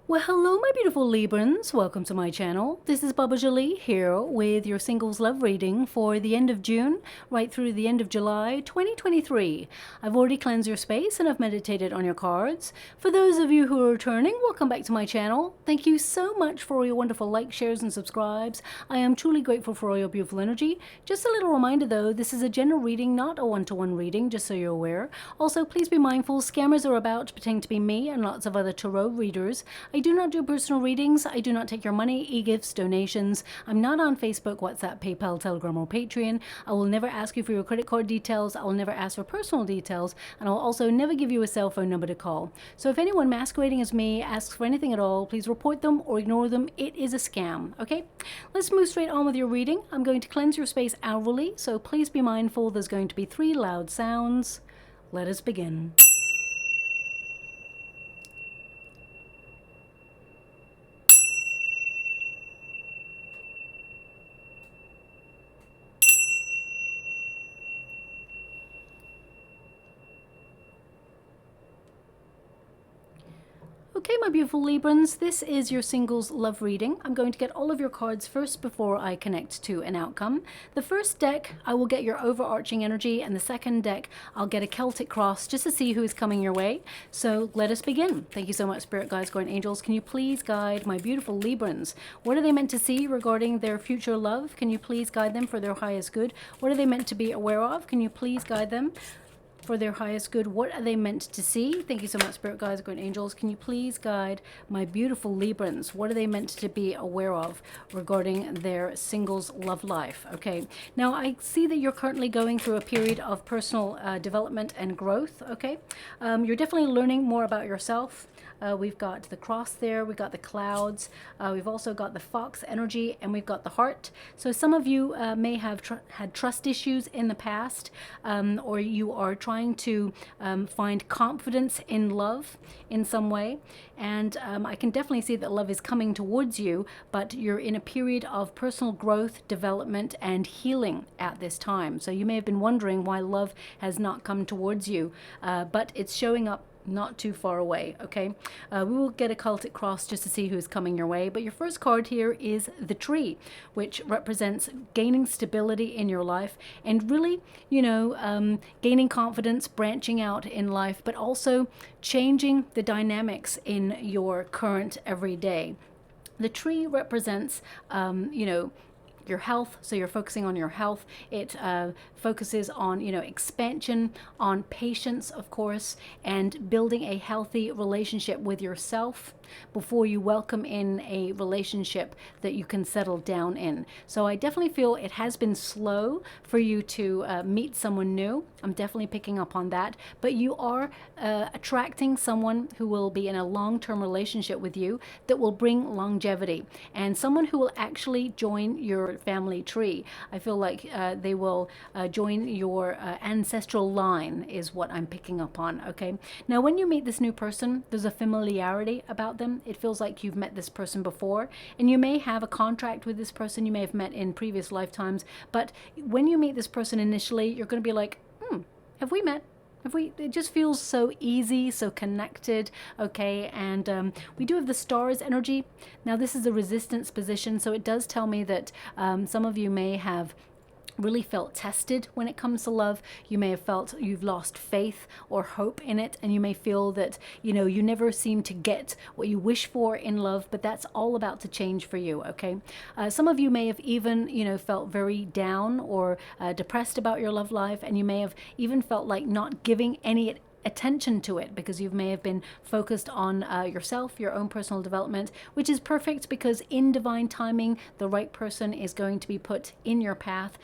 Well, hello, my beautiful Librans. Welcome to my channel. This is Baba Jolie here with your singles love reading for the end of June right through the end of July 2023. I've already cleansed your space and I've meditated on your cards. For those of you who are returning, welcome back to my channel. Thank you so much for all your wonderful likes, shares, and subscribes. I am truly grateful for all your beautiful energy. Just a little reminder though, this is a general reading, not a one-to-one reading, just so you're aware. Also, please be mindful, scammers are about pretending to be me and lots of other tarot readers. I do not do personal readings. I do not take your money, e-gifts, donations. I'm not on Facebook, WhatsApp, PayPal, Telegram, or Patreon. I will never ask you for your credit card details. I will never ask for personal details. And I'll also never give you a cell phone number to call. So if anyone masquerading as me asks for anything at all, please report them or ignore them. It is a scam, okay? Let's move straight on with your reading. I'm going to cleanse your space hourly, so please be mindful. There's going to be 3 loud sounds. Let us begin. Okay, my beautiful Librans, this is your singles love reading. I'm going to get all of your cards first before I connect to an outcome. The first deck, I will get your overarching energy, and the second deck, I'll get a Celtic cross just to see who is coming your way. So let us begin. Thank you so much, Spirit Guides, Guardian Angels. Can you please guide my beautiful Librans? What are they meant to see regarding their future love? Can you please guide them for their highest good? What are they meant to be aware of? Can you please guide them for their highest good? What are they meant to see? Thank you so much, Spirit Guides, Guardian Angels. Can you please guide my beautiful Librans? What are they meant to be aware of regarding their singles love life? Okay, now I see that you're currently going through a period of personal development and growth. Okay, you're definitely learning more about yourself. We've got the cross there, we've got the clouds, we've also got the fox energy, and we've got the heart. So some of you may have had trust issues in the past, or you are trying to find confidence in love in some way. And I can definitely see that love is coming towards you, but you're in a period of personal growth, development, and healing at this time. So you may have been wondering why love has not come towards you, but it's showing up not too far away. Okay, we will get a Celtic cross just to see who's coming your way, but your first card here is the tree, which represents gaining stability in your life and really, you know, gaining confidence, branching out in life, but also changing the dynamics in your current everyday. The tree represents you know, your health, so you're focusing on your health. It focuses on, you know, expansion, on patience, of course, and building a healthy relationship with yourself before you welcome in a relationship that you can settle down in. So I definitely feel it has been slow for you to meet someone new. I'm definitely picking up on that, but you are attracting someone who will be in a long-term relationship with you that will bring longevity, and someone who will actually join your family tree. I feel like they will join your ancestral line is what I'm picking up on. Okay, now when you meet this new person, there's a familiarity about them. It feels like you've met this person before, and you may have a contract with this person. You may have met in previous lifetimes, but when you meet this person initially, you're going to be like, have we met? It just feels so easy, so connected. Okay, and we do have the stars energy. Now this is the resistance position, so it does tell me that some of you may have really felt tested when it comes to love. You may have felt you've lost faith or hope in it, and you may feel that, you know, you never seem to get what you wish for in love, but that's all about to change for you. Okay, some of you may have even, you know, felt very down or depressed about your love life, and you may have even felt like not giving any attention to it because you may have been focused on yourself, your own personal development, which is perfect because in divine timing, the right person is going to be put in your path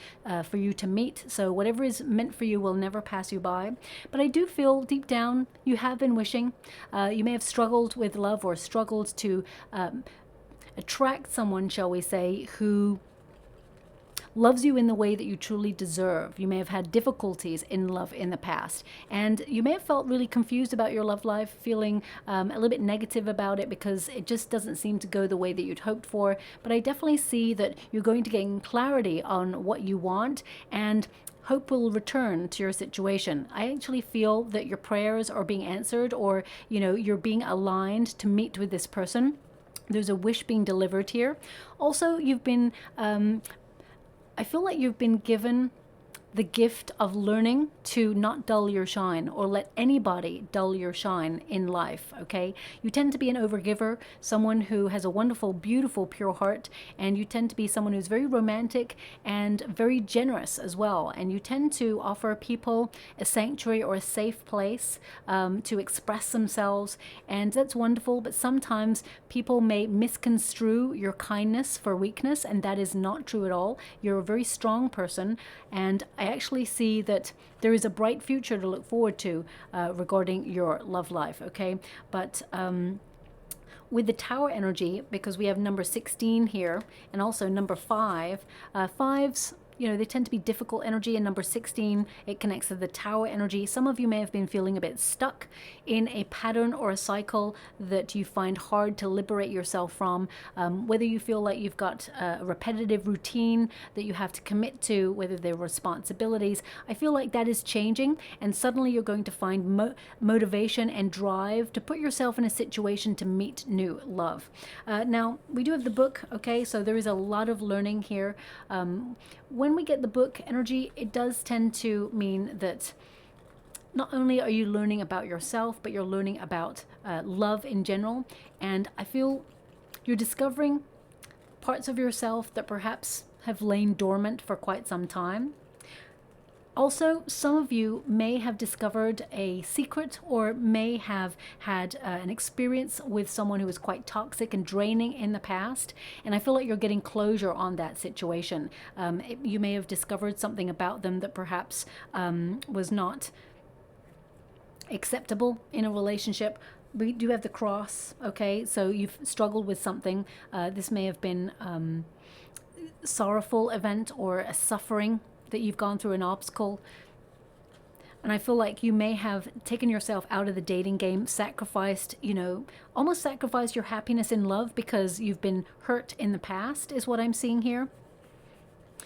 for you to meet. So whatever is meant for you will never pass you by. But I do feel deep down you have been wishing. You may have struggled with love or struggled to attract someone, shall we say, who loves you in the way that you truly deserve. You may have had difficulties in love in the past, and you may have felt really confused about your love life, feeling a little bit negative about it because it just doesn't seem to go the way that you'd hoped for. But I definitely see that you're going to gain clarity on what you want, and hope will return to your situation. I actually feel that your prayers are being answered, or, you know, you're being aligned to meet with this person. There's a wish being delivered here. Also, you've been, I feel like you've been given the gift of learning to not dull your shine, or let anybody dull your shine in life, okay? You tend to be an overgiver, someone who has a wonderful, beautiful, pure heart, and you tend to be someone who's very romantic and very generous as well. And you tend to offer people a sanctuary or a safe place to express themselves, and that's wonderful. But sometimes people may misconstrue your kindness for weakness, and that is not true at all. You're a very strong person, and I actually see that there is a bright future to look forward to regarding your love life, okay? But with the Tower energy, because we have number 16 here and also number 5, fives, you know, they tend to be difficult energy, and number 16, it connects to the Tower energy. Some of you may have been feeling a bit stuck in a pattern or a cycle that you find hard to liberate yourself from, whether you feel like you've got a repetitive routine that you have to commit to, whether they're responsibilities. I feel like that is changing, and suddenly you're going to find motivation and drive to put yourself in a situation to meet new love. Now, we do have the book, okay, so there is a lot of learning here. When we get the book energy, it does tend to mean that not only are you learning about yourself, but you're learning about love in general. And I feel you're discovering parts of yourself that perhaps have lain dormant for quite some time. Also, some of you may have discovered a secret, or may have had an experience with someone who was quite toxic and draining in the past, and I feel like you're getting closure on that situation. You may have discovered something about them that perhaps was not acceptable in a relationship. We do have the cross, okay? So you've struggled with something. This may have been sorrowful event or a suffering that you've gone through, an obstacle. And I feel like you may have taken yourself out of the dating game, sacrificed, you know, almost sacrificed your happiness in love because you've been hurt in the past, is what I'm seeing here.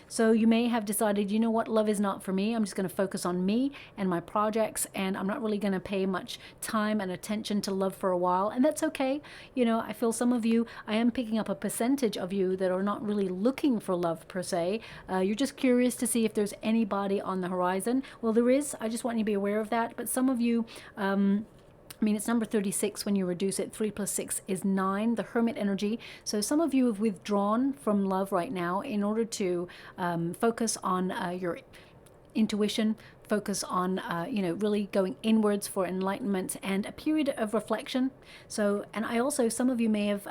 So you may have decided, you know what, love is not for me. I'm just going to focus on me and my projects, and I'm not really going to pay much time and attention to love for a while. And that's okay. You know, I feel some of you, I am picking up a percentage of you that are not really looking for love per se. You're just curious to see if there's anybody on the horizon. Well, there is. I just want you to be aware of that. But some of you, I mean, it's number 36 when you reduce it. 3 plus 6 is 9, the Hermit energy. So some of you have withdrawn from love right now in order to focus on your intuition, focus on, you know, really going inwards for enlightenment and a period of reflection. So, and I also, some of you may have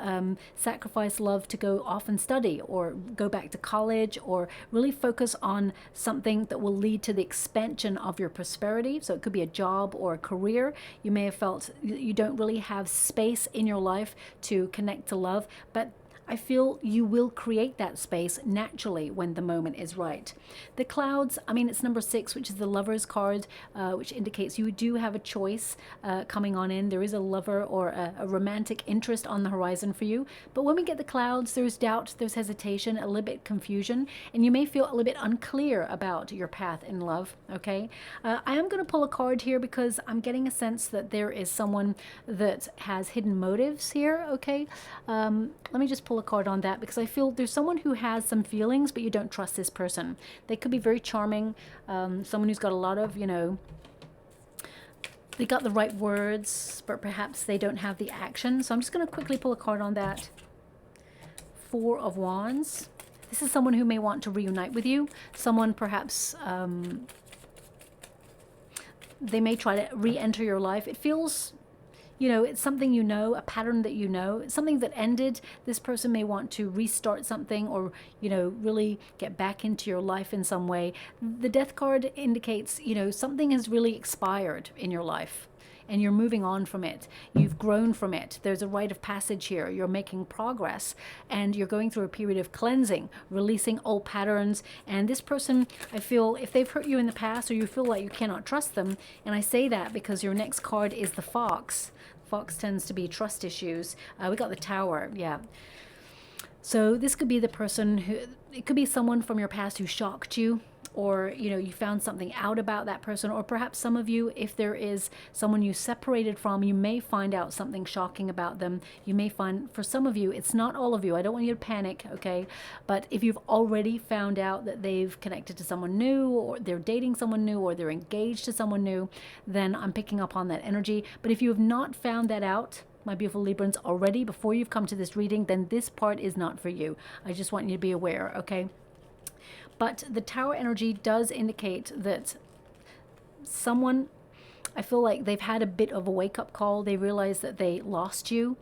sacrificed love to go off and study, or go back to college, or really focus on something that will lead to the expansion of your prosperity. So it could be a job or a career. You may have felt you don't really have space in your life to connect to love, but I feel you will create that space naturally when the moment is right. The clouds, I mean, it's number 6, which is the Lover's card, which indicates you do have a choice coming on in. There is a lover or a romantic interest on the horizon for you. But when we get the clouds, there's doubt, there's hesitation, a little bit confusion, and you may feel a little bit unclear about your path in love, okay? I am going to pull a card here because I'm getting a sense that there is someone that has hidden motives here, okay? Let me just pull a card on that, because I feel there's someone who has some feelings, but you don't trust this person. They could be very charming, someone who's got a lot of, you know, they got the right words, but perhaps they don't have the action. So I'm just going to quickly pull a card on that. 4 of Wands. This is someone who may want to reunite with you. Someone perhaps, they may try to re-enter your life. It feels, you know, it's something you know, a pattern that you know, it's something that ended. This person may want to restart something, or, you know, really get back into your life in some way. The Death card indicates, you know, something has really expired in your life, and you're moving on from it. You've grown from it. There's a rite of passage here. You're making progress, and you're going through a period of cleansing, releasing old patterns. And this person, I feel, if they've hurt you in the past, or you feel like you cannot trust them, and I say that because your next card is the Fox. Fox tends to be trust issues. We got the Tower, yeah. So this could be the person who, it could be someone from your past who shocked you, or, you know, you found something out about that person, or perhaps some of you, if there is someone you separated from, you may find out something shocking about them. You may find, for some of you, it's not all of you, I don't want you to panic, okay? But if you've already found out that they've connected to someone new, or they're dating someone new, or they're engaged to someone new, then I'm picking up on that energy. But if you have not found that out, my beautiful Librans, already before you've come to this reading, then this part is not for you. I just want you to be aware, okay? But the Tower energy does indicate that someone, I feel like they've had a bit of a wake-up call. They realize that they lost you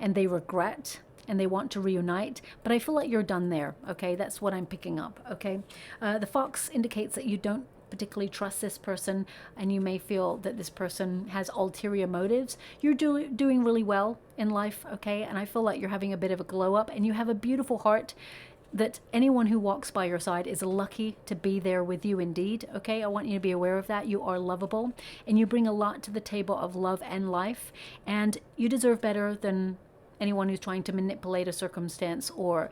and they regret and they want to reunite. But I feel like you're done there, okay? That's what I'm picking up, okay? The Fox indicates that you don't particularly trust this person, and you may feel that this person has ulterior motives. You're doing really well in life, okay? And I feel like you're having a bit of a glow up, and you have a beautiful heart that anyone who walks by your side is lucky to be there with you indeed, okay? I want you to be aware of that. You are lovable, and you bring a lot to the table of love and life, and you deserve better than anyone who's trying to manipulate a circumstance or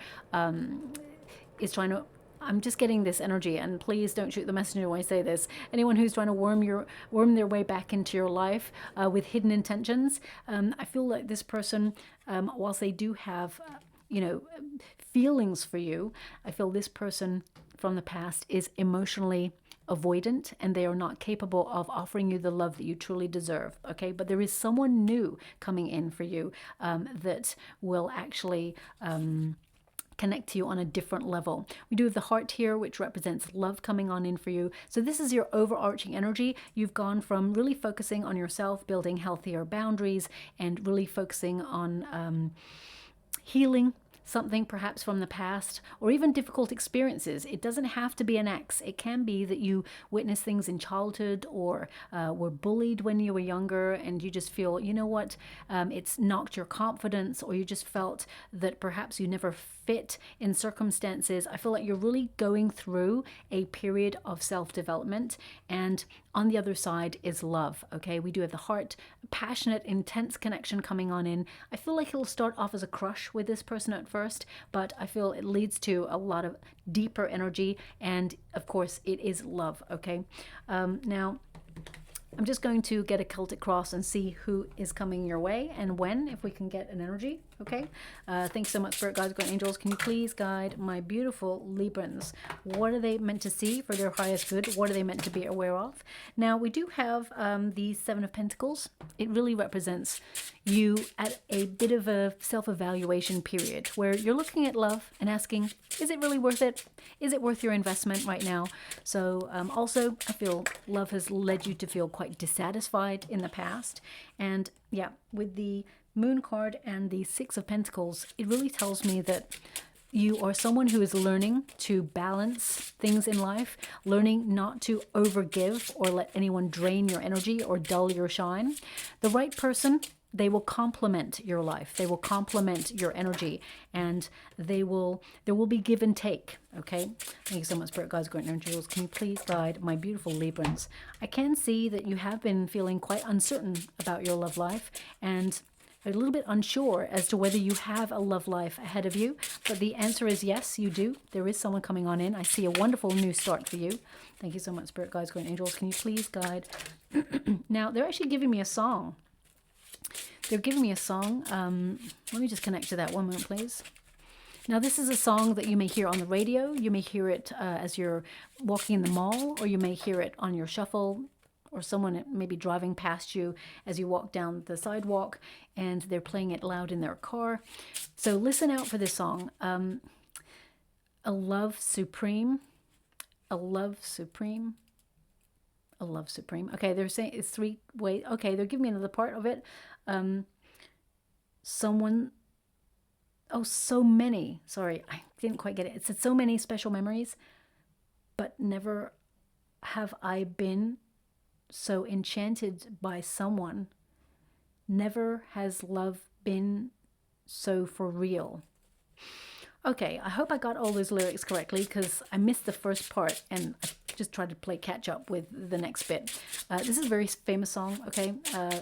is trying to, I'm just getting this energy, and please don't shoot the messenger when I say this. Anyone who's trying to worm their way back into your life with hidden intentions, I feel like this person, whilst they do have, you know, feelings for you, I feel this person from the past is emotionally avoidant, and they are not capable of offering you the love that you truly deserve, okay? But there is someone new coming in for you that will actually connect to you on a different level. We do have the heart here, which represents love coming on in for you. So this is your overarching energy. You've gone from really focusing on yourself, building healthier boundaries, and really focusing on healing something perhaps from the past, or even difficult experiences. It doesn't have to be an ex. It can be that you witnessed things in childhood, or were bullied when you were younger, and you just feel, you know what, it's knocked your confidence, or you just felt that perhaps you never fit in circumstances. I feel like you're really going through a period of self-development, and on the other side is love, okay? We do have the heart, passionate, intense connection coming on in. I feel like it'll start off as a crush with this person at first, but I feel it leads to a lot of deeper energy, and of course it is love, okay? Now, I'm just going to get a Celtic cross and see who is coming your way and when, if we can get an energy, okay? Thanks so much, Spirit Guides, Guardian Angels. Can you please guide my beautiful Librans? What are they meant to see for their highest good? What are they meant to be aware of? Now, we do have the Seven of Pentacles. It really represents you at a bit of a self-evaluation period where you're looking at love and asking, is it really worth it? Is it worth your investment right now? So also, I feel love has led you to feel quite dissatisfied in the past. And yeah, with the Moon card and the Six of Pentacles, it really tells me that you are someone who is learning to balance things in life, learning not to overgive or let anyone drain your energy or dull your shine. The right person, they will complement your life. They will complement your energy, and there will be give and take, okay? Thank you so much, Spirit Guides, Guardian Angels. Can you please guide my beautiful Librans? I can see that you have been feeling quite uncertain about your love life, and a little bit unsure as to whether you have a love life ahead of you, but the answer is yes, you do. There is someone coming on in. I see a wonderful new start for you. Thank you so much, Spirit Guides, Guardian Angels. Can you please guide? Now, they're actually giving me a song. They're giving me a song. Let me just connect to that one moment, please. Now, this is a song that you may hear on the radio. You may hear it as you're walking in the mall, or you may hear it on your shuffle, or someone may be driving past you as you walk down the sidewalk, and they're playing it loud in their car. So listen out for this song. A love supreme. A love supreme. A love supreme. Okay, they're saying it's three ways. Okay, they're giving me another part of it. Someone, oh, so many. Sorry, I didn't quite get it. It said so many special memories, but never have I been so enchanted by someone. Never has love been so for real. Okay, I hope I got all those lyrics correctly, because I missed the first part and I just tried to play catch up with the next bit. This is a very famous song, okay?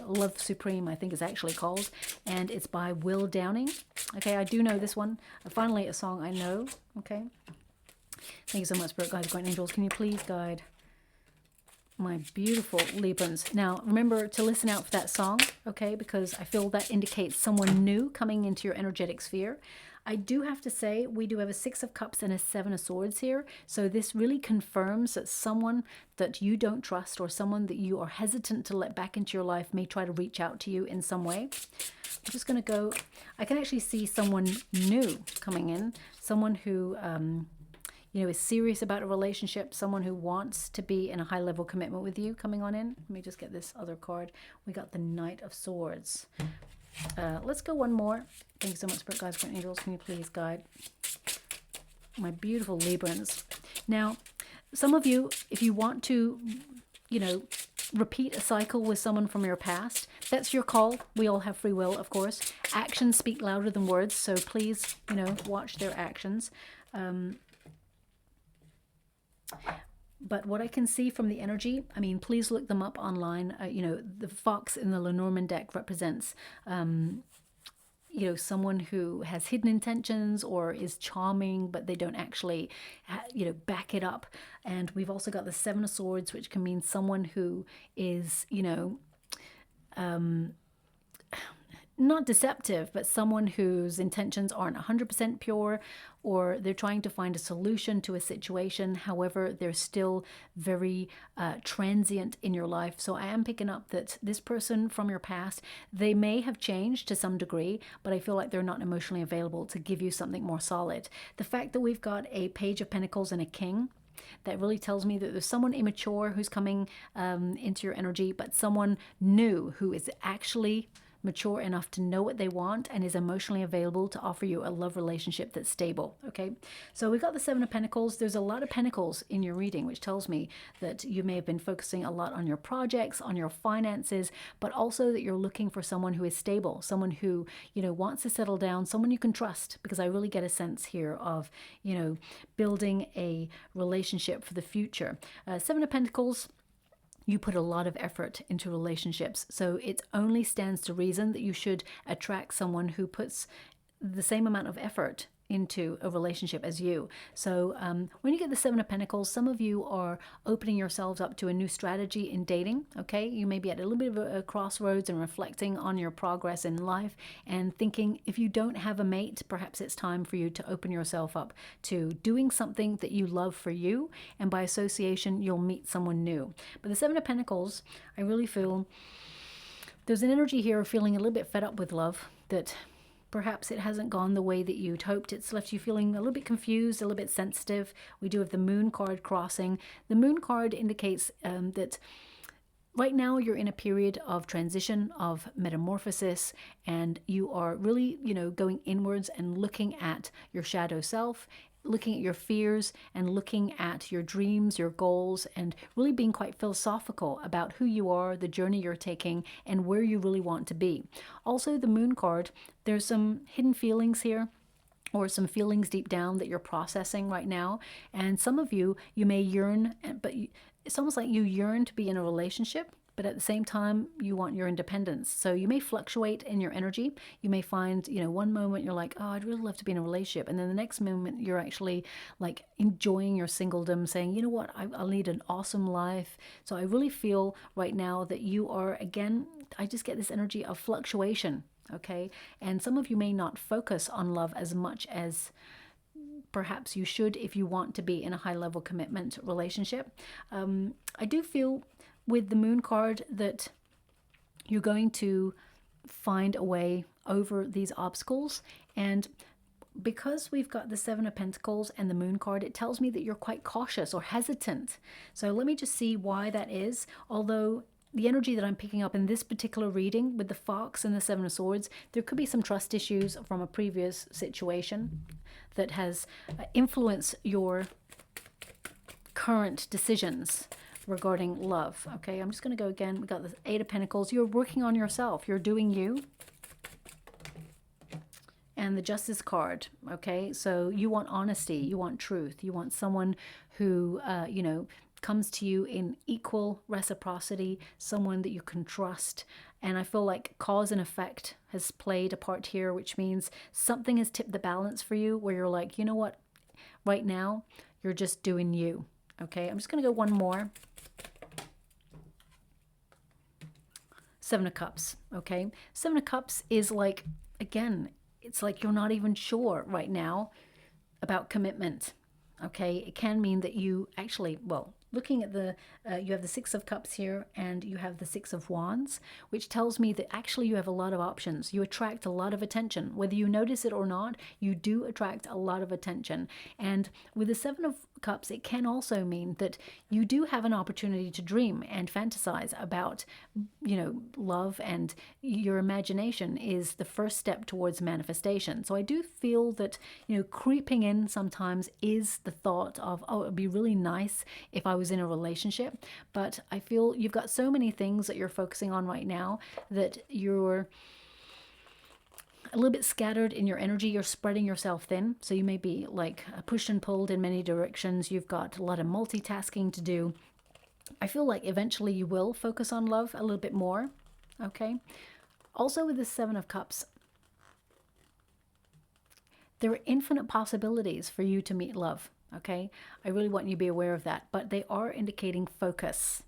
Love Supreme, I think is actually called, and it's by Will Downing. Okay, I do know this one. Finally, a song I know, okay? Thank you so much, Spirit Guides, Guardian Angels. Can you please guide my beautiful Librans? Now, remember to listen out for that song, okay? Because I feel that indicates someone new coming into your energetic sphere. I do have to say, we do have a 6 of Cups and a 7 of Swords here. So this really confirms that someone that you don't trust or someone that you are hesitant to let back into your life may try to reach out to you in some way. I'm just going to go, I can actually see someone new coming in, someone who, you know, is serious about a relationship, someone who wants to be in a high level commitment with you coming on in. Let me just get this other card. We got the Knight of Swords. Let's go one more. Thank you so much, Spirit Guides, Guardian Angels. Can you please guide my beautiful Librans? Now, some of you, if you want to, you know, repeat a cycle with someone from your past, that's your call. We all have free will, of course. Actions speak louder than words, so please, you know, watch their actions. But what I can see from the energy, I mean, please look them up online. You know, the fox in the Lenormand deck represents, you know, someone who has hidden intentions or is charming, but they don't actually, you know, back it up. And we've also got the 7 of Swords, which can mean someone who is, you know, not deceptive, but someone whose intentions aren't 100% pure, or they're trying to find a solution to a situation. However, they're still very transient in your life. So I am picking up that this person from your past, they may have changed to some degree, but I feel like they're not emotionally available to give you something more solid. The fact that we've got a Page of Pentacles and a King, that really tells me that there's someone immature who's coming into your energy, but someone new who is actually mature enough to know what they want and is emotionally available to offer you a love relationship that's stable. Okay, so we've got the 7 of Pentacles. There's a lot of pentacles in your reading, which tells me that you may have been focusing a lot on your projects, on your finances, but also that you're looking for someone who is stable, someone who, you know, wants to settle down, someone you can trust, because I really get a sense here of, you know, building a relationship for the future. 7 of Pentacles, you put a lot of effort into relationships. So it only stands to reason that you should attract someone who puts the same amount of effort into a relationship as you. So when you get the 7 of Pentacles, some of you are opening yourselves up to a new strategy in dating. Okay, you may be at a little bit of a crossroads and reflecting on your progress in life and thinking, if you don't have a mate, perhaps it's time for you to open yourself up to doing something that you love for you, and by association you'll meet someone new. But the 7 of Pentacles, I really feel there's an energy here of feeling a little bit fed up with love, that perhaps it hasn't gone the way that you'd hoped. It's left you feeling a little bit confused, a little bit sensitive. We do have the Moon card crossing. The Moon card indicates that right now you're in a period of transition, of metamorphosis, and you are really, you know, going inwards and looking at your shadow self, looking at your fears and looking at your dreams, your goals, and really being quite philosophical about who you are, the journey you're taking, and where you really want to be. Also, the Moon card, there's some hidden feelings here, or some feelings deep down that you're processing right now. And some of you, you may yearn, but it's almost like you yearn to be in a relationship, but at the same time, you want your independence. So you may fluctuate in your energy. You may find, you know, one moment you're like, oh, I'd really love to be in a relationship. And then the next moment you're actually like enjoying your singledom, saying, you know what, I'll lead an awesome life. So I really feel right now that you are, again, I just get this energy of fluctuation, okay? And some of you may not focus on love as much as perhaps you should if you want to be in a high level commitment relationship. I do feel with the Moon card that you're going to find a way over these obstacles. And because we've got the 7 of Pentacles and the Moon card, it tells me that you're quite cautious or hesitant. So let me just see why that is. Although the energy that I'm picking up in this particular reading with the Fox and the 7 of Swords, there could be some trust issues from a previous situation that has influenced your current decisions regarding love. Okay, I'm just going to go again. We got the 8 of Pentacles. You're working on yourself. You're doing you. And the Justice card. Okay, so you want honesty. You want truth. You want someone who, you know, comes to you in equal reciprocity, someone that you can trust. And I feel like cause and effect has played a part here, which means something has tipped the balance for you where you're like, you know what, right now You're just doing you. Okay, I'm just going to go one more. Seven of Cups. Okay, Seven of Cups is like, again, it's like you're not even sure right now about commitment. Okay, it can mean that you actually, well, looking at the, you have the Six of Cups here and you have the Six of Wands, which tells me that actually you have a lot of options. You attract a lot of attention. Whether you notice it or not, you do attract a lot of attention. And with the Seven of Cups, it can also mean that you do have an opportunity to dream and fantasize about, you know, love, and your imagination is the first step towards manifestation. So I do feel that, you know, creeping in sometimes is the thought of, oh, it'd be really nice if I was in a relationship. But I feel you've got so many things that you're focusing on right now that you're a little bit scattered in your energy. You're spreading yourself thin. So you may be like pushed and pulled in many directions. You've got a lot of multitasking to do. I feel like eventually you will focus on love a little bit more. Okay. Also with the Seven of Cups, there are infinite possibilities for you to meet love. Okay. I really want you to be aware of that, but they are indicating focus.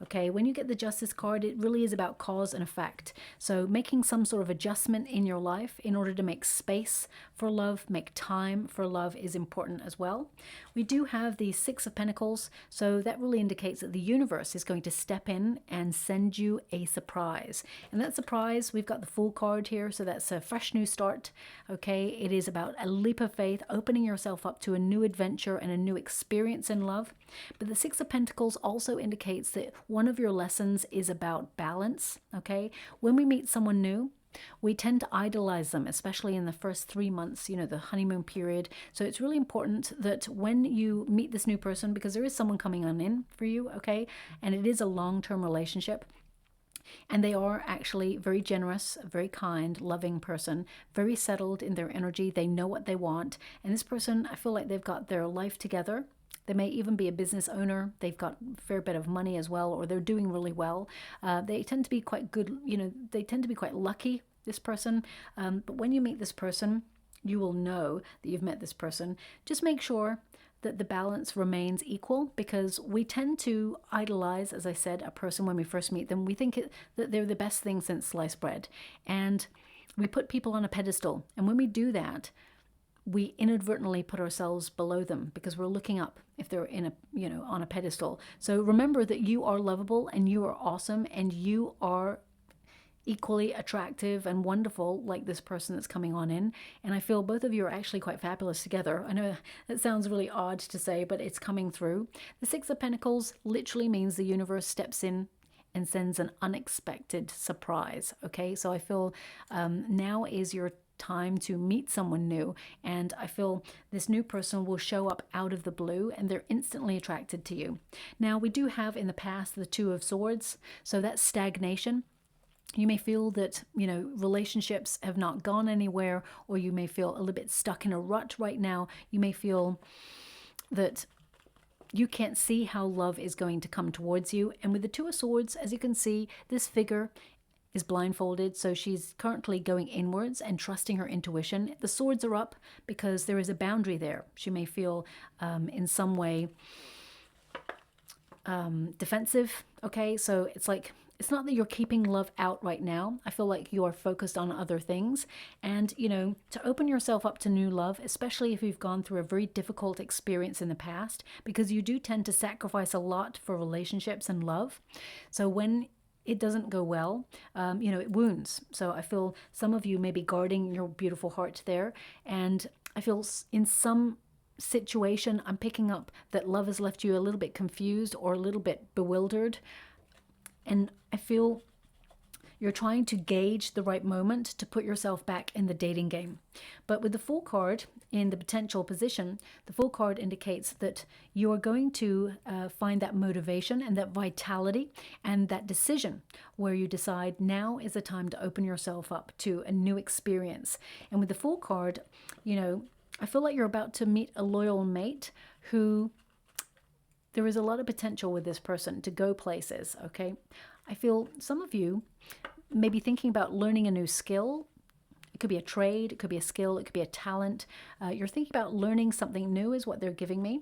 Okay, when you get the Justice card, it really is about cause and effect. So making some sort of adjustment in your life in order to make space for love, make time for love is important as well. We do have the Six of Pentacles, so that really indicates that the universe is going to step in and send you a surprise. And that surprise, we've got the Fool card here, so that's a fresh new start. Okay, it is about a leap of faith, opening yourself up to a new adventure and a new experience in love. But the Six of Pentacles also indicates that one of your lessons is about balance. Okay, when we meet someone new, we tend to idolize them, especially in the first 3 months, you know, the honeymoon period. So it's really important that when you meet this new person, because there is someone coming on in for you, okay, and it is a long-term relationship, and they are actually very generous, very kind, loving person, very settled in their energy. They know what they want. And this person, I feel like they've got their life together. They may even be a business owner. They've got a fair bit of money as well, or they're doing really well. They tend to be quite good, you know, they tend to be quite lucky, this person. But when you meet this person, you will know that you've met this person. Just make sure that the balance remains equal, because we tend to idolize, as I said, a person when we first meet them. We think that they're the best thing since sliced bread. And we put people on a pedestal. And when we do that, we inadvertently put ourselves below them because we're looking up if they're in a, you know, on a pedestal. So remember that you are lovable and you are awesome and you are equally attractive and wonderful like this person that's coming on in. And I feel both of you are actually quite fabulous together. I know that sounds really odd to say, but it's coming through. The Six of Pentacles literally means the universe steps in and sends an unexpected surprise. Okay, so I feel now is your time to meet someone new, and I feel this new person will show up out of the blue and they're instantly attracted to you. Now we do have in the past the Two of Swords, so that's stagnation. You may feel that, you know, relationships have not gone anywhere, or you may feel a little bit stuck in a rut right now. You may feel that you can't see how love is going to come towards you. And with the Two of Swords, as you can see, this figure is blindfolded, so she's currently going inwards and trusting her intuition. The swords are up because there is a boundary there. She may feel in some way defensive. Okay, so it's like, it's not that you're keeping love out right now. I feel like you are focused on other things. And, you know, to open yourself up to new love, especially if you've gone through a very difficult experience in the past, because you do tend to sacrifice a lot for relationships and love. So when it doesn't go well, you know, it wounds. So I feel some of you may be guarding your beautiful heart there. And I feel in some situation, I'm picking up that love has left you a little bit confused or a little bit bewildered. And I feel you're trying to gauge the right moment to put yourself back in the dating game. But with the Fool card in the potential position, the Fool card indicates that you are going to find that motivation and that vitality and that decision where you decide now is the time to open yourself up to a new experience. And with the Fool card, you know, I feel like you're about to meet a loyal mate who, there is a lot of potential with this person to go places, okay? I feel some of you may be thinking about learning a new skill. It could be a trade, it could be a skill, it could be a talent. You're thinking about learning something new is what they're giving me.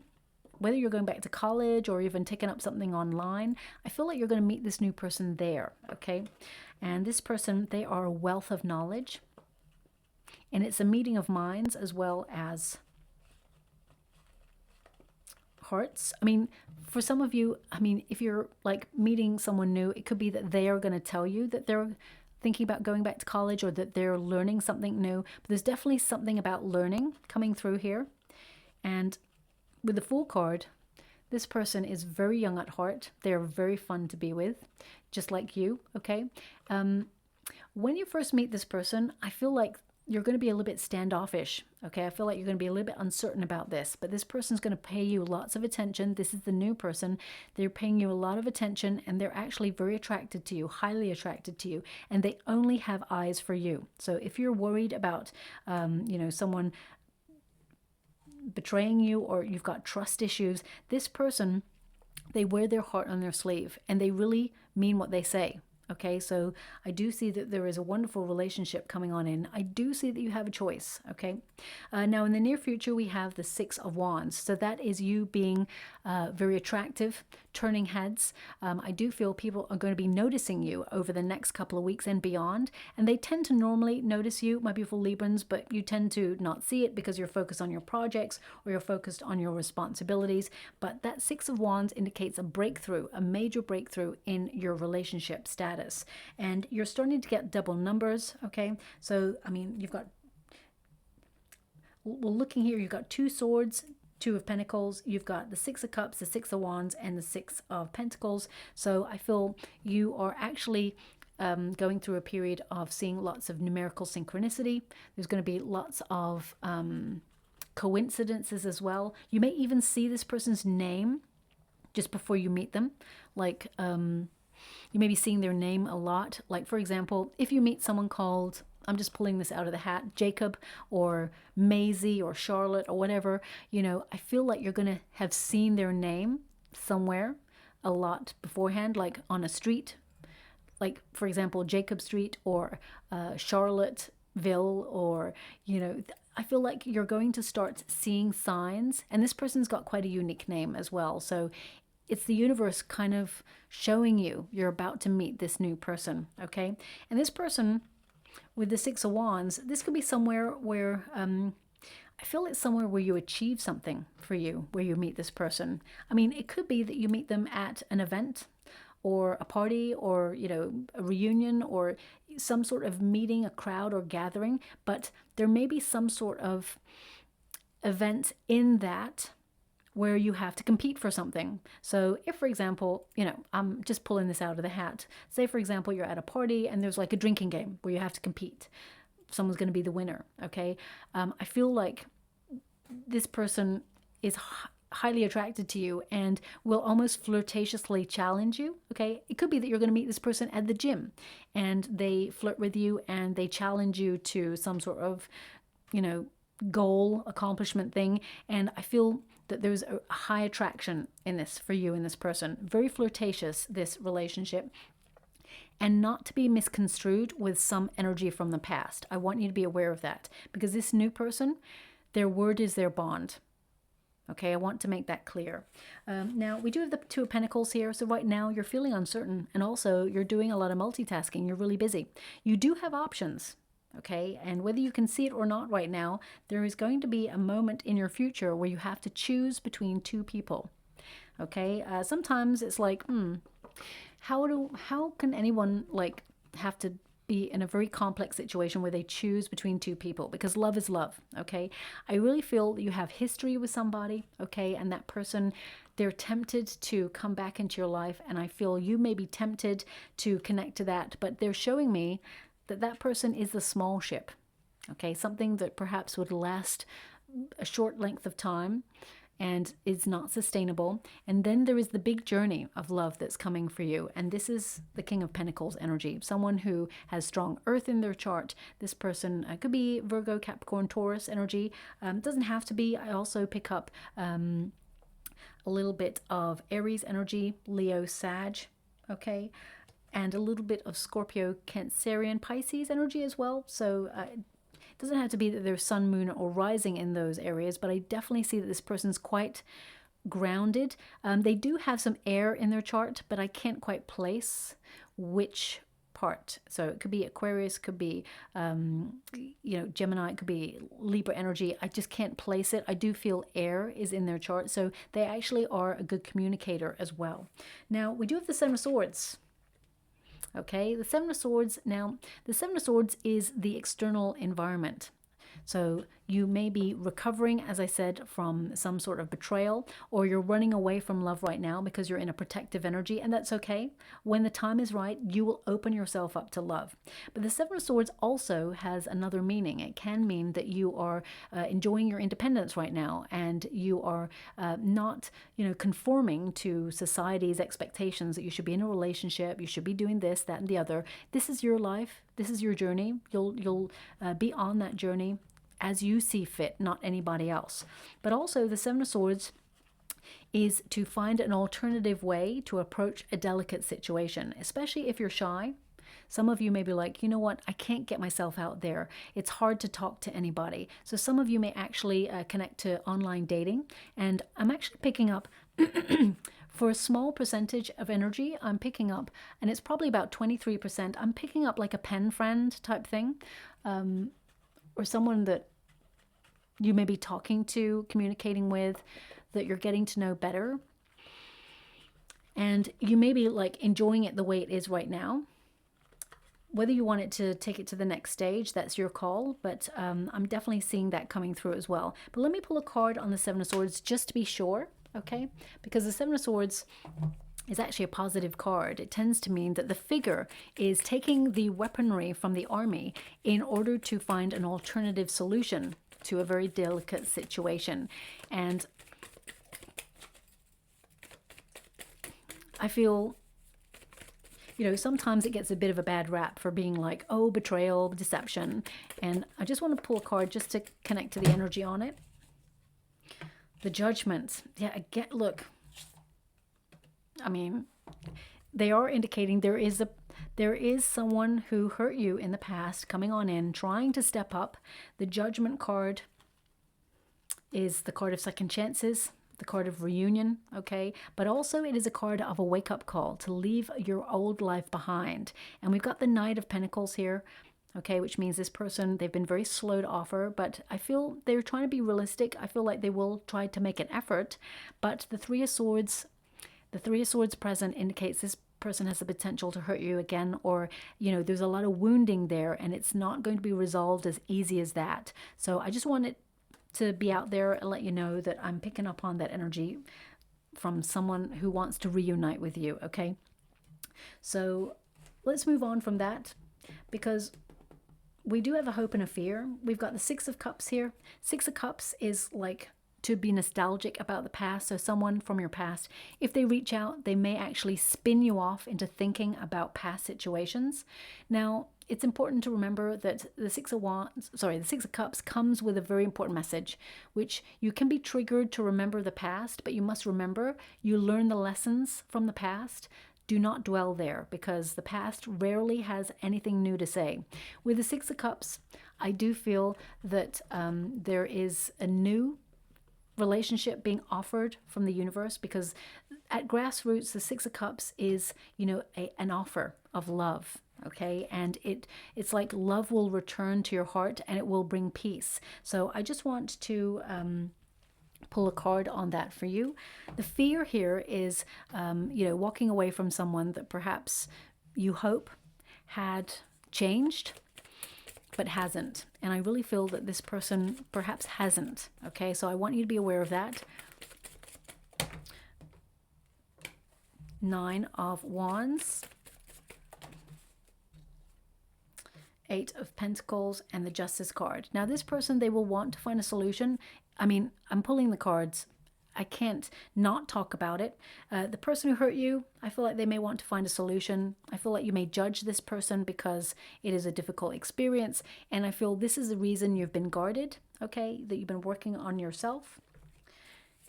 whether you're going back to college or even taking up something online, I feel like you're going to meet this new person there, okay? And this person, they are a wealth of knowledge. And it's a meeting of minds as well as hearts. I mean, for some of you, I mean, if you're like meeting someone new, it could be that they are going to tell you that they're thinking about going back to college or that they're learning something new. But there's definitely something about learning coming through here. And with the Fool card, this person is very young at heart. They're very fun to be with, just like you, okay? When you first meet this person, I feel like you're going to be a little bit standoffish, okay? I feel like you're going to be a little bit uncertain about this, but this person's going to pay you lots of attention. This is the new person. They're paying you a lot of attention, and they're actually very attracted to you, highly attracted to you, and they only have eyes for you. So if you're worried about, you know, someone betraying you or you've got trust issues, this person, they wear their heart on their sleeve, and they really mean what they say. Okay, so I do see that there is a wonderful relationship coming on in. I do see that you have a choice, okay? Now, in the near future, we have the Six of Wands. So that is you being very attractive, turning heads. I do feel people are going to be noticing you over the next couple of weeks and beyond. And they tend to normally notice you, my beautiful Librans, but you tend to not see it because you're focused on your projects or you're focused on your responsibilities. But that Six of Wands indicates a breakthrough, a major breakthrough in your relationship status. And you're starting to get double numbers, okay? So, I mean, you've got, well, looking here, you've got two swords, Two of Pentacles, you've got the Six of Cups, the Six of Wands, and the Six of Pentacles. So I feel you are actually going through a period of seeing lots of numerical synchronicity. There's going to be lots of coincidences as well. You may even see this person's name just before you meet them. Like, you may be seeing their name a lot. Like, for example, if you meet someone called, I'm just pulling this out of the hat, Jacob or Maisie or Charlotte or whatever, you know, I feel like you're going to have seen their name somewhere a lot beforehand, like on a street, like, for example, Jacob Street or Charlottesville, or, you know, I feel like you're going to start seeing signs. And this person's got quite a unique name as well. So it's the universe kind of showing you you're about to meet this new person, okay? And this person with the Six of Wands, this could be somewhere where, I feel it's somewhere where you achieve something for you, where you meet this person. I mean, it could be that you meet them at an event or a party or, you know, a reunion or some sort of meeting, a crowd or gathering, but there may be some sort of event in that where you have to compete for something. So if, for example, you know, I'm just pulling this out of the hat. Say, for example, you're at a party and there's like a drinking game where you have to compete. Someone's going to be the winner, okay? I feel like this person is highly attracted to you and will almost flirtatiously challenge you, okay? It could be that you're going to meet this person at the gym and they flirt with you and they challenge you to some sort of, you know, goal, accomplishment thing. And I feel that there's a high attraction in this for you and this person. Very flirtatious, this relationship. And not to be misconstrued with some energy from the past. I want you to be aware of that. Because this new person, their word is their bond. Okay, I want to make that clear. Now, we do have the Two of Pentacles here. So right now, you're feeling uncertain. And also, you're doing a lot of multitasking. You're really busy. You do have options. Okay, and whether you can see it or not right now, there is going to be a moment in your future where you have to choose between two people. Okay, sometimes it's like, how can anyone like have to be in a very complex situation where they choose between two people? Because love is love. Okay, I really feel that you have history with somebody. Okay, and that person, they're tempted to come back into your life, and I feel you may be tempted to connect to that, but they're showing me that person is the small ship, okay? Something that perhaps would last a short length of time and is not sustainable. And then there is the big journey of love that's coming for you. And this is the King of Pentacles energy, someone who has strong earth in their chart. This person could be Virgo, Capricorn, Taurus energy. Doesn't have to be. I also pick up a little bit of Aries energy, Leo, Sag, okay? And a little bit of Scorpio, Cancerian, Pisces energy as well. So it doesn't have to be that there's sun, moon, or rising in those areas, but I definitely see that this person's quite grounded. They do have some air in their chart, but I can't quite place which part. So it could be Aquarius, could be, Gemini, it could be Libra energy. I just can't place it. I do feel air is in their chart. So they actually are a good communicator as well. Now, we do have the Seven of Swords. Okay, the Seven of Swords. Now, the Seven of Swords is the external environment. So you may be recovering, as I said, from some sort of betrayal, or you're running away from love right now because you're in a protective energy, and that's okay. When the time is right, you will open yourself up to love. But the Seven of Swords also has another meaning. It can mean that you are enjoying your independence right now, and you are not, conforming to society's expectations that you should be in a relationship, you should be doing this, that, and the other. This is your life. This is your journey. You'll be on that journey as you see fit, not anybody else. But also the Seven of Swords is to find an alternative way to approach a delicate situation, especially if you're shy. Some of you may be like, you know what, I can't get myself out there. It's hard to talk to anybody. So some of you may actually connect to online dating. And I'm actually picking up, for a small percentage of energy, I'm picking up, and it's probably about 23%, I'm picking up like a pen friend type thing, or someone that you may be talking to, communicating with, that you're getting to know better. And you may be like enjoying it the way it is right now. Whether you want it to take it to the next stage, that's your call. But I'm definitely seeing that coming through as well. But let me pull a card on the Seven of Swords just to be sure, okay? Because the Seven of Swords is actually a positive card. It tends to mean that the figure is taking the weaponry from the army in order to find an alternative solution to a very delicate situation. And I feel, sometimes it gets a bit of a bad rap for being like, oh, betrayal, deception. And I just want to pull a card just to connect to the energy on it. The Judgment. Yeah, again, look. I mean, they are indicating there is someone who hurt you in the past coming on in, trying to step up. The Judgment card is the card of second chances, the card of reunion, okay? But also it is a card of a wake-up call to leave your old life behind. And we've got the Knight of Pentacles here, okay, which means this person, they've been very slow to offer, but I feel they're trying to be realistic. I feel like they will try to make an effort, but the Three of Swords present indicates this person has the potential to hurt you again, or there's a lot of wounding there, and it's not going to be resolved as easy as that. So I just wanted to be out there and let you know that I'm picking up on that energy from someone who wants to reunite with you, okay? So let's move on from that, because we do have a hope and a fear. We've got the Six of Cups here. Six of Cups is like to be nostalgic about the past. So someone from your past, if they reach out, they may actually spin you off into thinking about past situations. Now, it's important to remember that the Six of Cups comes with a very important message, which you can be triggered to remember the past, but you must remember you learn the lessons from the past. Do not dwell there, because the past rarely has anything new to say. With the Six of Cups, I do feel that there is a new relationship being offered from the universe, because at grassroots the Six of Cups is an offer of love, okay? And it's like love will return to your heart and it will bring peace. So I just want to pull a card on that for you. The fear here is walking away from someone that perhaps you hope had changed but hasn't. And I really feel that this person perhaps hasn't. Okay, so I want you to be aware of that. Nine of Wands, Eight of Pentacles, and the Justice card. Now this person, they will want to find a solution. I mean, I'm pulling the cards. I can't not talk about it. The person who hurt you, I feel like they may want to find a solution. I feel like you may judge this person because it is a difficult experience. And I feel this is the reason you've been guarded, okay? That you've been working on yourself.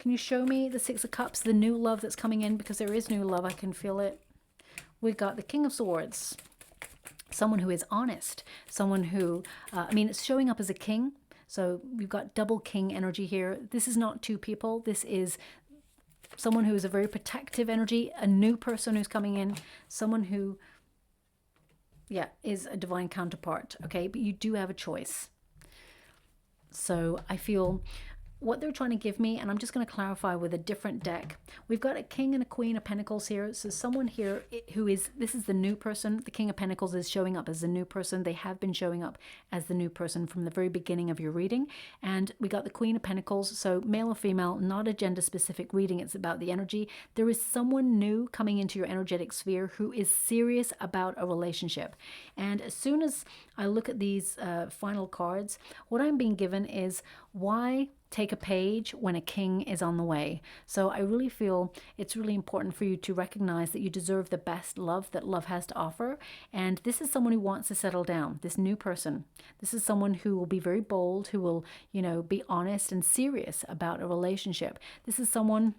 Can you show me the Six of Cups, the new love that's coming in? Because there is new love. I can feel it. We've got the King of Swords. Someone who is honest. Someone who, it's showing up as a king. So we've got double king energy here. This is not two people. This is someone who is a very protective energy, a new person who's coming in, someone who, yeah, is a divine counterpart, okay? But you do have a choice. So I feel what they're trying to give me, and I'm just going to clarify with a different deck. We've got a King and a Queen of Pentacles here. So someone here who is, this is the new person. The King of Pentacles is showing up as the new person. They have been showing up as the new person from the very beginning of your reading. And we got the Queen of Pentacles. So male or female, not a gender specific reading. It's about the energy. There is someone new coming into your energetic sphere who is serious about a relationship. And as soon as I look at these final cards, what I'm being given is why take a page when a king is on the way. So I really feel it's really important for you to recognize that you deserve the best love that love has to offer. And this is someone who wants to settle down, this new person. This is someone who will be very bold, who will, you know, be honest and serious about a relationship. This is someone,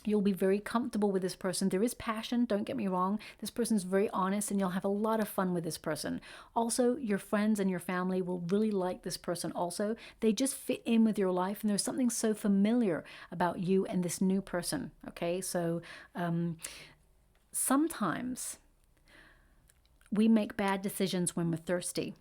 you'll be very comfortable with this person. There is passion, don't get me wrong. This person's very honest and you'll have a lot of fun with this person. Also, your friends and your family will really like this person also. They just fit in with your life and there's something so familiar about you and this new person, okay? So sometimes we make bad decisions when we're thirsty,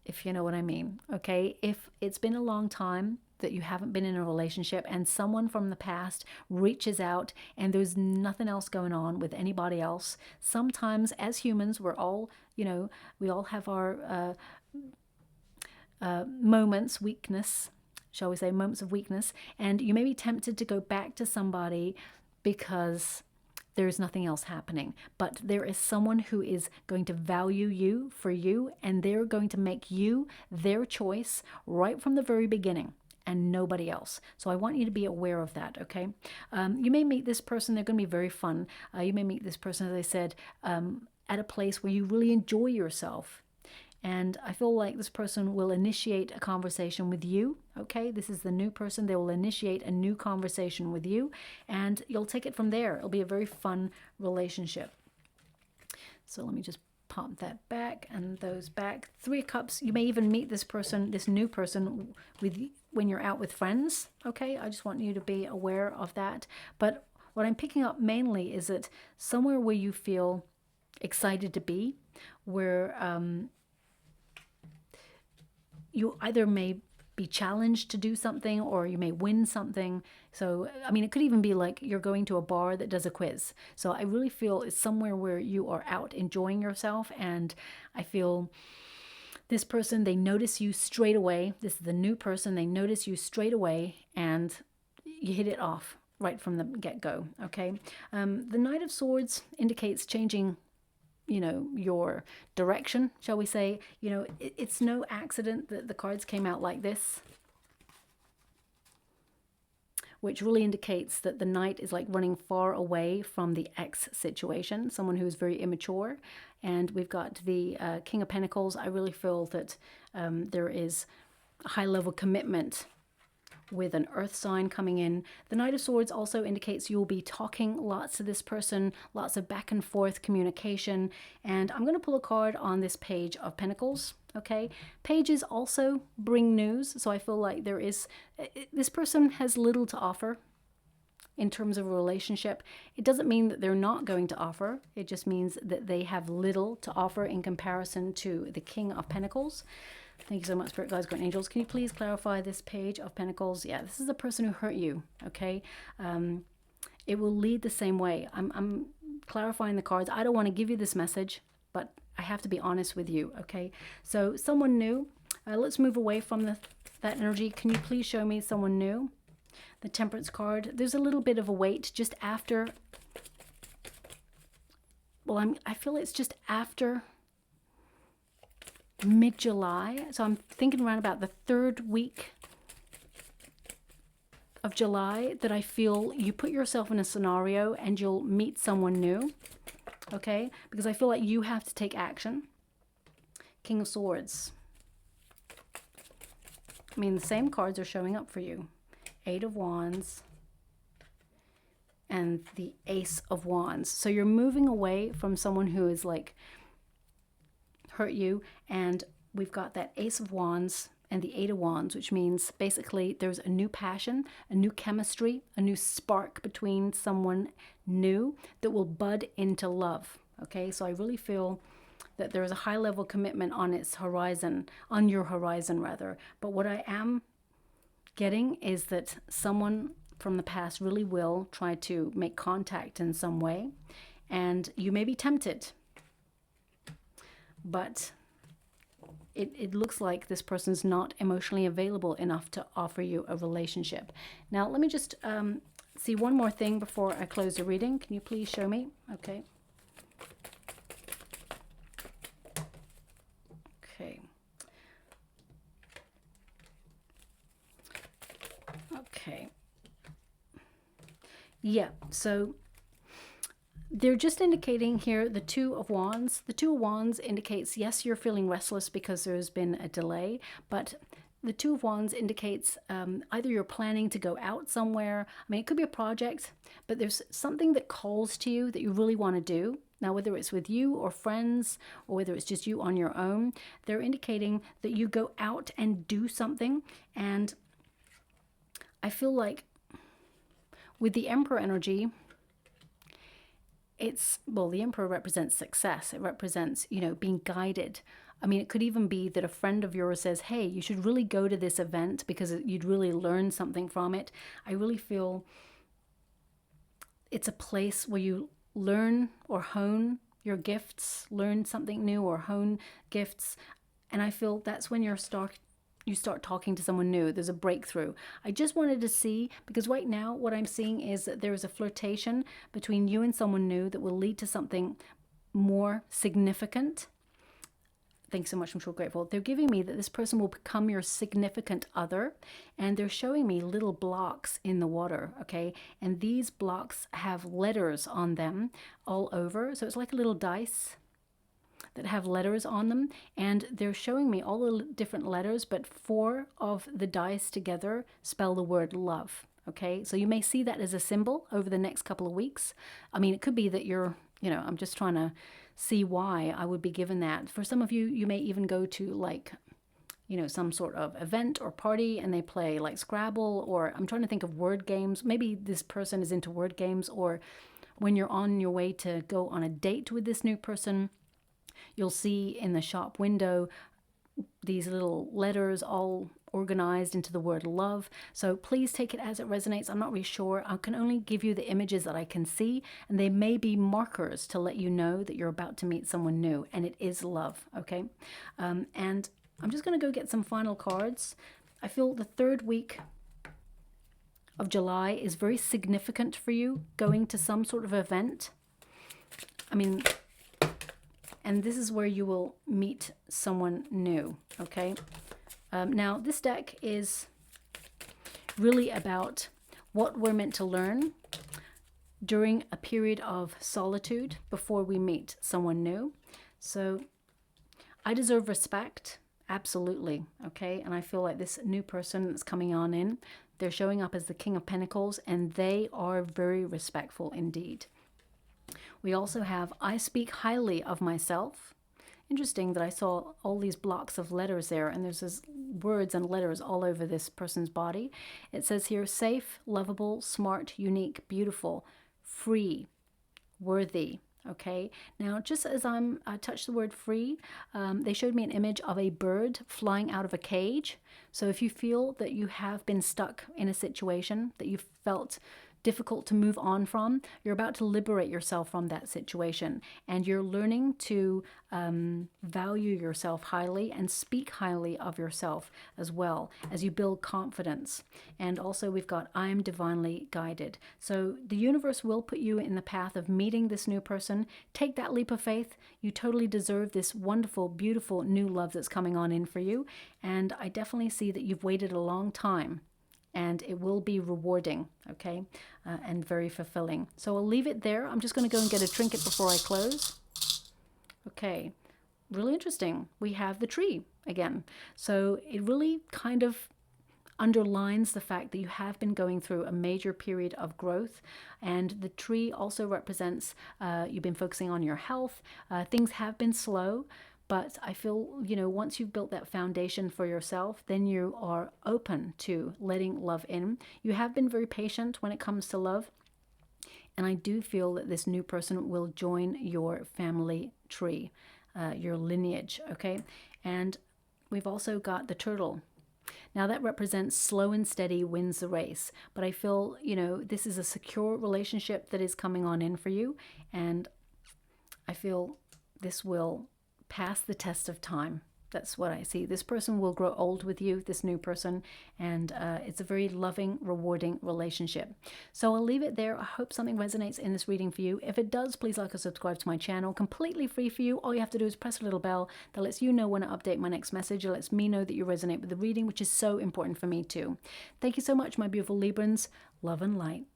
if you know what I mean, okay? If it's been a long time that you haven't been in a relationship and someone from the past reaches out and there's nothing else going on with anybody else, sometimes as humans, we're all, you know, we all have our moments, weakness, shall we say, moments of weakness, and you may be tempted to go back to somebody because there's nothing else happening. But there is someone who is going to value you for you, and they're going to make you their choice right from the very beginning and nobody else. So I want you to be aware of that, okay? You may meet this person. They're going to be very fun. You may meet this person, as I said, at a place where you really enjoy yourself. And I feel like this person will initiate a conversation with you, okay? This is the new person. They will initiate a new conversation with you, and you'll take it from there. It'll be a very fun relationship. So let me just pop that back and those back. Three of Cups. You may even meet this person, this new person, when you're out with friends, okay? I just want you to be aware of that. But what I'm picking up mainly is that somewhere where you feel excited to be, where you either may be challenged to do something or you may win something. So, I mean, it could even be like you're going to a bar that does a quiz. So I really feel it's somewhere where you are out enjoying yourself. And I feel this person, they notice you straight away. This is the new person. They notice you straight away and you hit it off right from the get-go, okay? The Knight of Swords indicates changing, you know, your direction, shall we say. You know, it's no accident that the cards came out like this, which really indicates that the knight is like running far away from the ex situation, someone who is very immature. And we've got the King of Pentacles. I really feel that there is a high level commitment with an earth sign coming in. The Knight of Swords also indicates you'll be talking lots to this person, lots of back and forth communication. And I'm going to pull a card on this Page of Pentacles, okay? Pages also bring news, so I feel like there is, this person has little to offer in terms of a relationship. It doesn't mean that they're not going to offer. It just means that they have little to offer in comparison to the King of Pentacles. Thank you so much, Spirit Guides, Great Angels. Can you please clarify this Page of Pentacles? Yeah, this is the person who hurt you, okay? It will lead the same way. I'm clarifying the cards. I don't want to give you this message, but I have to be honest with you, okay? So someone new. Let's move away from that energy. Can you please show me someone new? The Temperance card. There's a little bit of a wait just after. Well, I feel it's just after mid-July. So I'm thinking around about the third week of July that I feel you put yourself in a scenario and you'll meet someone new, okay? Because I feel like you have to take action. King of Swords. I mean, the same cards are showing up for you. Eight of Wands and the Ace of Wands. So you're moving away from someone who is like hurt you, and we've got that Ace of Wands and the Eight of Wands, which means basically there's a new passion, a new chemistry, a new spark between someone new that will bud into love. Okay, so I really feel that there is a high level commitment on its horizon, on your horizon rather. But what I am getting is that someone from the past really will try to make contact in some way, and you may be tempted, but it looks like this person's not emotionally available enough to offer you a relationship. Now, let me just see one more thing before I close the reading. Can you please show me? Okay. Okay. Okay. Yeah, so they're just indicating here the Two of Wands. The Two of Wands indicates, yes, you're feeling restless because there's been a delay, but the Two of Wands indicates either you're planning to go out somewhere. I mean, it could be a project, but there's something that calls to you that you really want to do. Now, whether it's with you or friends, or whether it's just you on your own, they're indicating that you go out and do something. And I feel like with the Emperor energy, it's, well, the Emperor represents success. It represents, you know, being guided. I mean, it could even be that a friend of yours says, hey, you should really go to this event because you'd really learn something from it. I really feel it's a place where you learn or hone your gifts, learn something new or hone gifts. And I feel that's when you start talking to someone new. There's a breakthrough. I just wanted to see, because right now what I'm seeing is that there is a flirtation between you and someone new that will lead to something more significant. Thanks so much. I'm so grateful. They're giving me that this person will become your significant other, and they're showing me little blocks in the water, okay? And these blocks have letters on them all over. So it's like a little dice that have letters on them, and they're showing me all the different letters, but 4 of the dice together spell the word love. Okay, so you may see that as a symbol over the next couple of weeks. I mean, it could be that you're, you know, I'm just trying to see why I would be given that. For some of you, you may even go to, like, you know, some sort of event or party and they play like Scrabble, or I'm trying to think of word games. Maybe this person is into word games, or when you're on your way to go on a date with this new person, you'll see in the shop window these little letters all organized into the word love. So please take it as it resonates. I'm not really sure. I can only give you the images that I can see, and they may be markers to let you know that you're about to meet someone new, and it is love, okay? And I'm just going to go get some final cards. I feel the 3rd week of July is very significant for you, going to some sort of event. I mean, and this is where you will meet someone new, okay? Now, this deck is really about what we're meant to learn during a period of solitude before we meet someone new. So I deserve respect, absolutely, okay? And I feel like this new person that's coming on in, they're showing up as the King of Pentacles, and they are very respectful indeed. We also have, I speak highly of myself. Interesting that I saw all these blocks of letters there, and there's this words and letters all over this person's body. It says here, safe, lovable, smart, unique, beautiful, free, worthy. Okay, now just as I touched the word free, they showed me an image of a bird flying out of a cage. So if you feel that you have been stuck in a situation that you felt difficult to move on from, you're about to liberate yourself from that situation, and you're learning to value yourself highly and speak highly of yourself as well as you build confidence. And also we've got, I'm divinely guided. So the universe will put you in the path of meeting this new person. Take that leap of faith. You totally deserve this wonderful, beautiful new love that's coming on in for you. And I definitely see that you've waited a long time, and it will be rewarding, okay, and very fulfilling. So I'll leave it there. I'm just going to go and get a trinket before I close. Okay, really interesting. We have the tree again. So it really kind of underlines the fact that you have been going through a major period of growth, and the tree also represents you've been focusing on your health. Things have been slow, But I feel, you know, once you've built that foundation for yourself, then you are open to letting love in. You have been very patient when it comes to love. And I do feel that this new person will join your family tree, your lineage, okay? And we've also got the turtle. Now that represents slow and steady wins the race. But I feel, you know, this is a secure relationship that is coming on in for you. And I feel this will pass the test of time. That's what I see. This person will grow old with you, this new person, and it's a very loving, rewarding relationship. So I'll leave it there. I hope something resonates in this reading for you. If it does, please like or subscribe to my channel. Completely free for you. All you have to do is press a little bell that lets you know when I update my next message. It lets me know that you resonate with the reading, which is so important for me too. Thank you so much, my beautiful Librans. Love and light.